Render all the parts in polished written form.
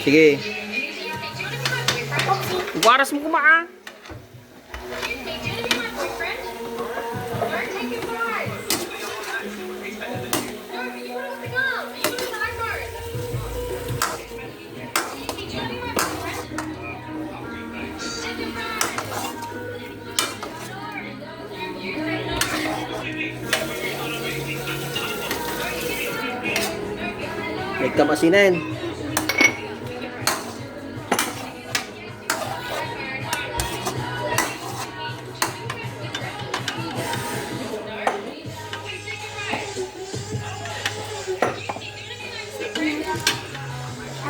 Sige. Waras mo kumaa. May kamasinan.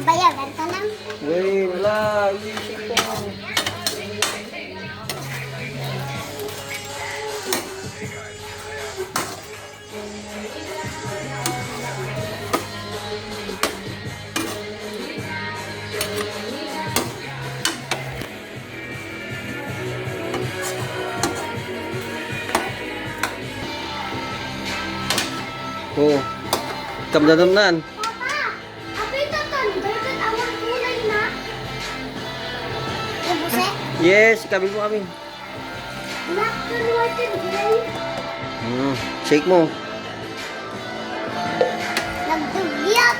Bayaran ka lang. Wait, wala. Isip ko. Oh, kamdadamnan. Papa, apa itu kan? Berkat awal kulay na. Buse? Yes, kami po kami. Black and white and gray. Shake mo. Nagdugyat.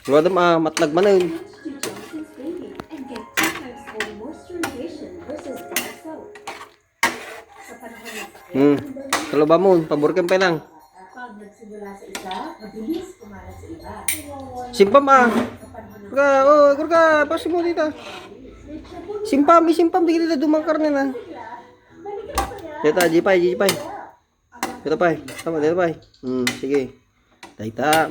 Wala matlag man yun. Kalau bangun, paborkan pa lang. Simpam kurga, pasi mo dito. Simpam di kita dumang karne na. Dito, jipay. Dito pa, tama dito pa. Sige. Taita,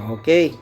Okay.